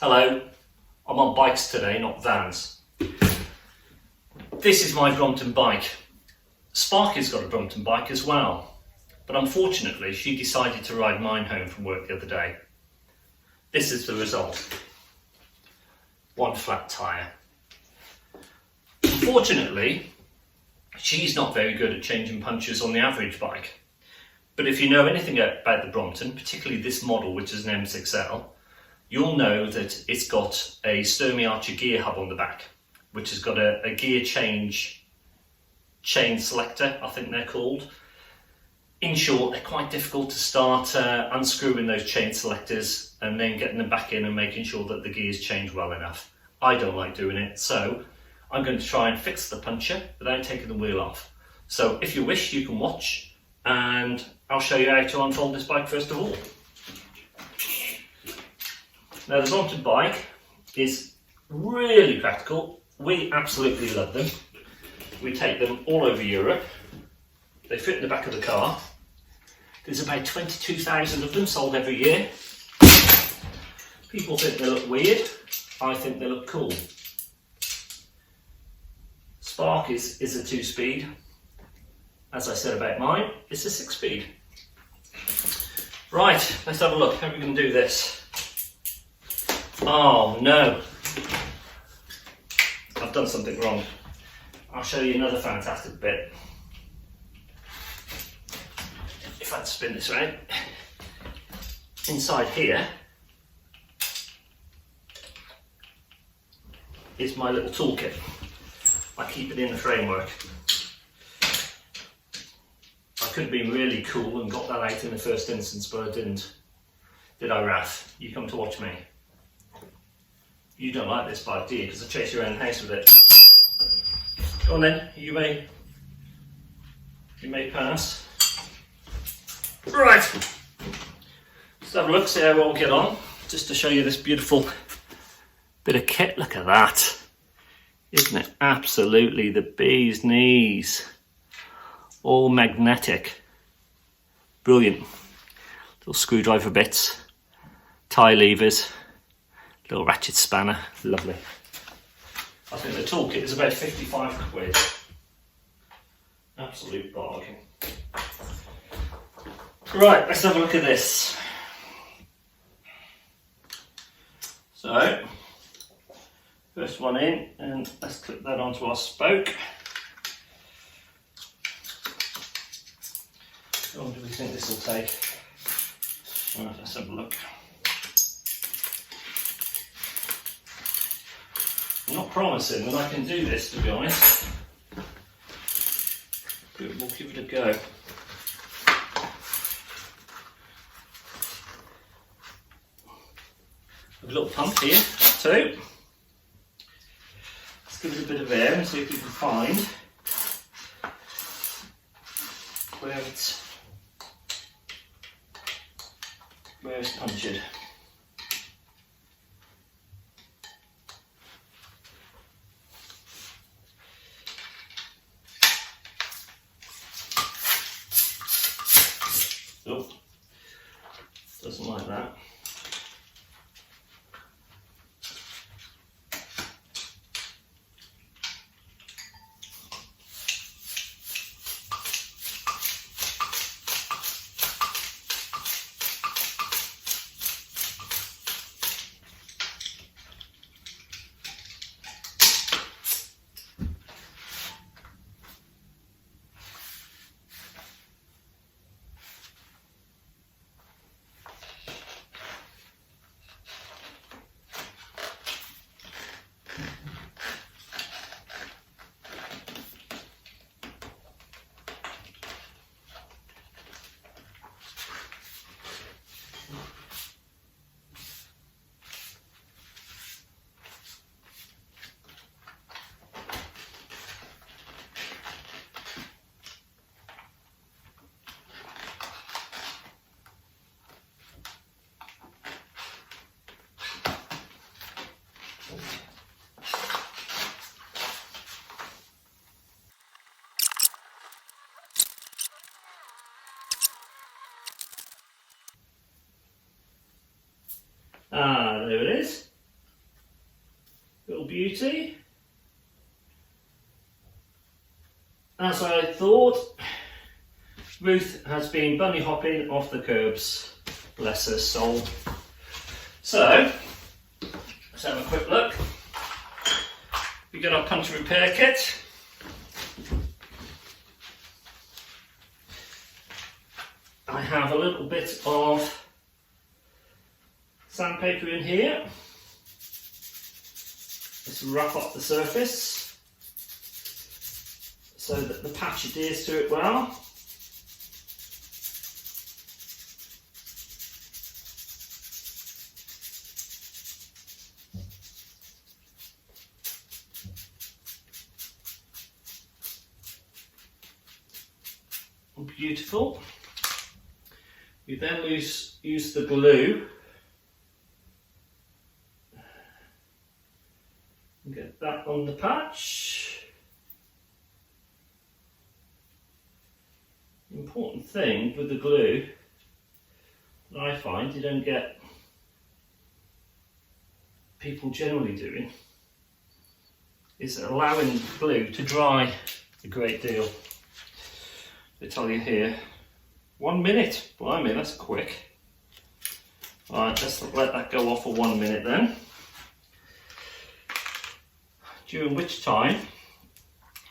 Hello, I'm on bikes today, not vans. This is my Brompton bike. Sparky's got a Brompton bike as well, but unfortunately she decided to ride mine home from work the other day. This is the result. One flat tyre. Unfortunately, she's not very good at changing punctures on the average bike. But if you know anything about the Brompton, particularly this model, which is an M6L, you'll know that it's got a Sturmey Archer gear hub on the back, which has got a gear chain selector, I think they're called. In short, they're quite difficult to start unscrewing those chain selectors and then getting them back in and making sure that the gears change well enough. I don't like doing it, so I'm going to try and fix the puncture without taking the wheel off. So if you wish, you can watch, and I'll show you how to unfold this bike first of all. Now, the Brompton bike is really practical. We absolutely love them. We take them all over Europe. They fit in the back of the car. There's about 22,000 of them sold every year. People think they look weird. I think they look cool. Spark is a 2-speed. As I said about mine, it's a 6-speed. Right, let's have a look. How are we going to do this? Oh no, I've done something wrong. I'll show you another fantastic bit. If I'd spin this right, inside here is my little toolkit. I keep it in the framework. I could have been really cool and got that out in the first instance, but I didn't. Did I, Raph? You come to watch me. You don't like this bike, do you? Because I chase you around the house with it. Go on then, you may pass. Right, let's have a look, see how we'll get on. Just to show you this beautiful bit of kit. Look at that. Isn't it absolutely the bee's knees? All magnetic. Brilliant. Little screwdriver bits, tie levers, little ratchet spanner, lovely. I think the toolkit is about 55 quid. Absolute bargain. Right, let's have a look at this. So, first one in, and let's clip that onto our spoke. How long do we think this will take? Right, let's have a look. I'm not promising that I can do this, to be honest, but we'll give it a go. A little pump here too. Let's give it a bit of air and see if we can find where it's punctured. Oh, doesn't like that. beauty. As I thought, Ruth has been bunny hopping off the curbs, bless her soul. So, let's have a quick look. We got our puncture repair kit. I have a little bit of sandpaper in here. Let's rough up the surface so that the patch adheres to it well. Beautiful. We then use the glue and get that on the patch. The important thing with the glue that I find you don't get people generally doing is allowing glue to dry a great deal. They tell you here, 1 minute. Blimey, that's quick. Alright, let's let that go off for 1 minute then. During which time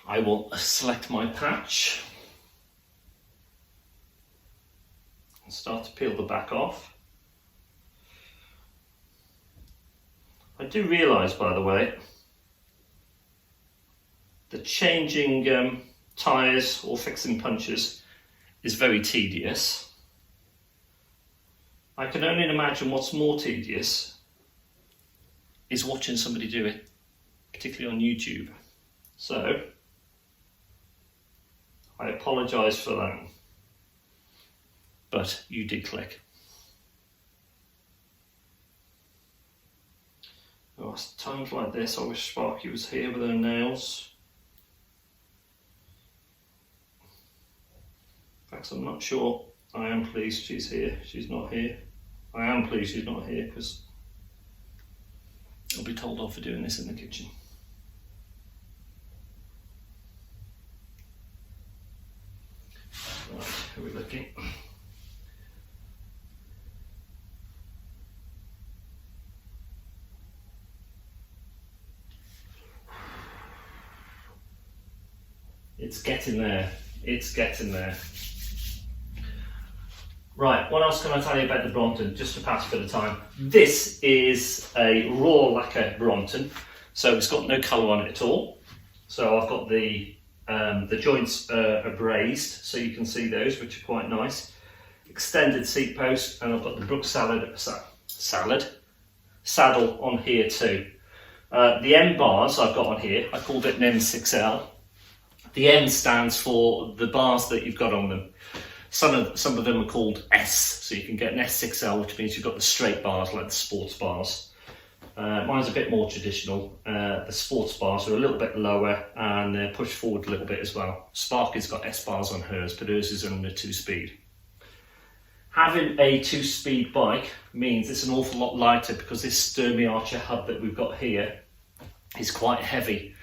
I will select my patch and start to peel the back off. I do realise, by the way, that changing tyres or fixing punctures is very tedious. I can only imagine what's more tedious is watching somebody do it, particularly on YouTube. So, I apologise for that, but you did click. Oh, times like this, I wish Sparky was here with her nails. In fact, I'm not sure. I am pleased she's here. She's not here. I am pleased she's not here because I'll be told off for doing this in the kitchen. Right, who are we looking? It's getting there. It's getting there. Right, what else can I tell you about the Brompton, just to pass a bit of time? This is a raw lacquer Brompton, so it's got no colour on it at all. So I've got the joints are brazed, so you can see those, which are quite nice. Extended seat post, and I've got the Brook saddle on here too. The M bars I've got on here, I called it an M6L. The M stands for the bars that you've got on them. Some of them are called S, so you can get an S6L, which means you've got the straight bars like the sports bars. Mine's a bit more traditional. The sports bars are a little bit lower and they're pushed forward a little bit as well. Sparky's got S bars on hers, but hers is only a 2-speed. Having a 2-speed bike means it's an awful lot lighter because this Sturmey Archer hub that we've got here is quite heavy.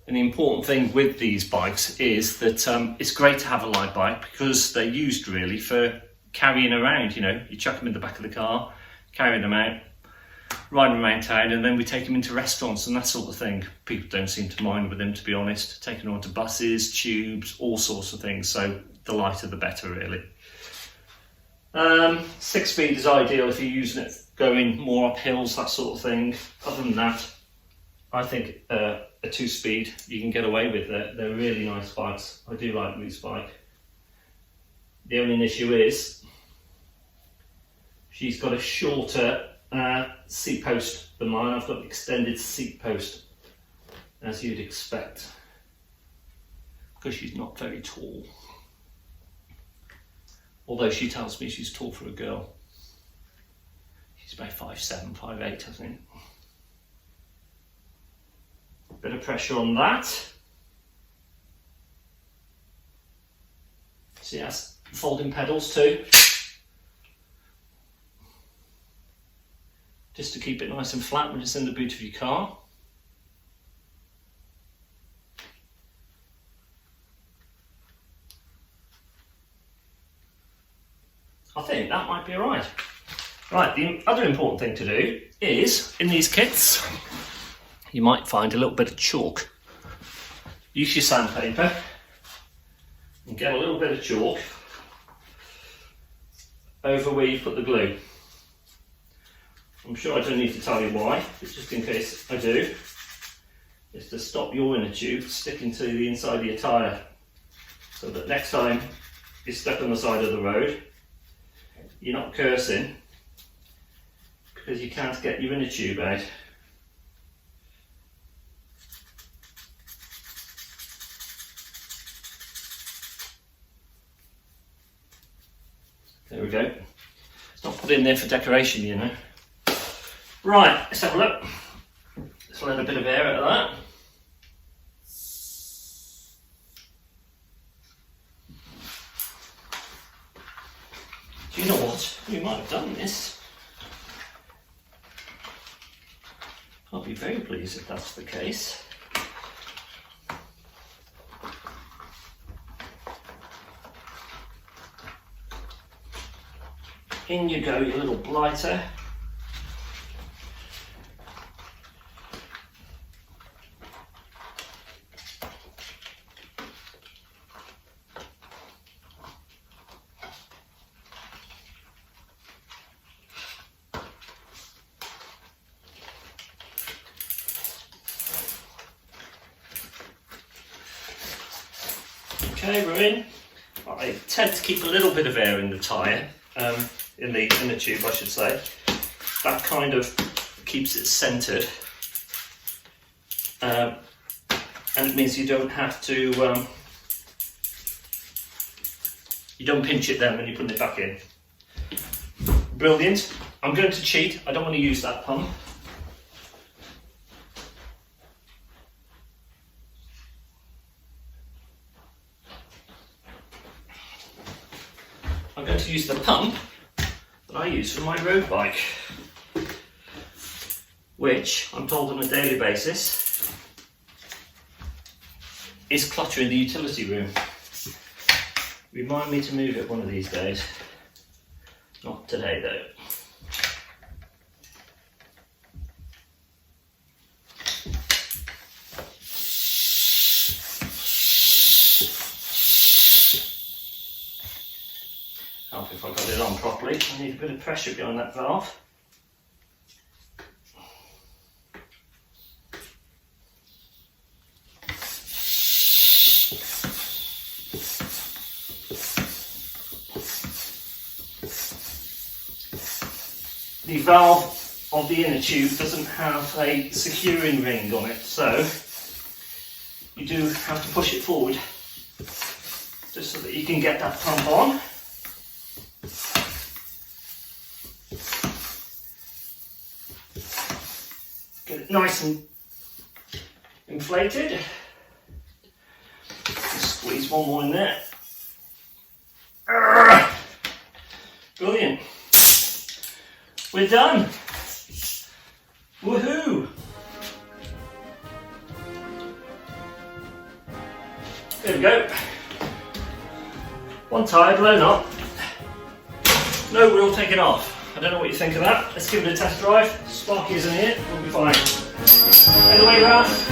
And the important thing with these bikes is that it's great to have a light bike because they're used really for carrying around. You know, you chuck them in the back of the car, carrying them out, riding them around town, and then we take them into restaurants and that sort of thing. People don't seem to mind with them, to be honest. Taking them onto buses, tubes, all sorts of things. So the lighter the better, really. 6-speed is ideal if you're using it going more up hills, that sort of thing. Other than that, I think a 2-speed you can get away with. They're really nice bikes. I do like Ruth's bike. The only issue is she's got a shorter seat post than mine. I've got an extended seat post, as you'd expect, because she's not very tall. Although she tells me she's tall for a girl. She's about 5'7", 5'8", I think. Bit of pressure on that. See, it has folding pedals too. Just to keep it nice and flat when it's in the boot of your car. I think that might be alright. Right, the other important thing to do is, in these kits, you might find a little bit of chalk. Use your sandpaper and get a little bit of chalk over where you put the glue. I'm sure I don't need to tell you why, but just in case I do, it's to stop your inner tube sticking to the inside of your tyre, so that next time you're stuck on the side of the road, you're not cursing because you can't get your inner tube out. There we go. It's not put in there for decoration, you know. Right, let's have a look. Let's let a bit of air out of that. Do you know what? We might have done this. I'll be very pleased if that's the case. In you go, your little blighter. Okay, we're in. I tend to keep a little bit of air in the tyre, in the tube I should say. That kind of keeps it centred, and it means you don't have to, you don't pinch it then when you put it back in. Brilliant. I'm going to cheat, I don't want to use that pump. I'm going to use the pump that I use for my road bike, which I'm told on a daily basis is cluttering the utility room. Remind me to move it one of these days. Not today though. If I got it on properly, I need a bit of pressure behind that valve. The valve of the inner tube doesn't have a securing ring on it, so you do have to push it forward just so that you can get that pump on. Get it nice and inflated. Just squeeze one more in there. Brilliant. We're done. Woohoo! There we go. One tyre blown up. No wheel taken off. I don't know what you think of that. Let's give it a test drive. Sparky isn't here, we'll be fine. Anyway, Ralph.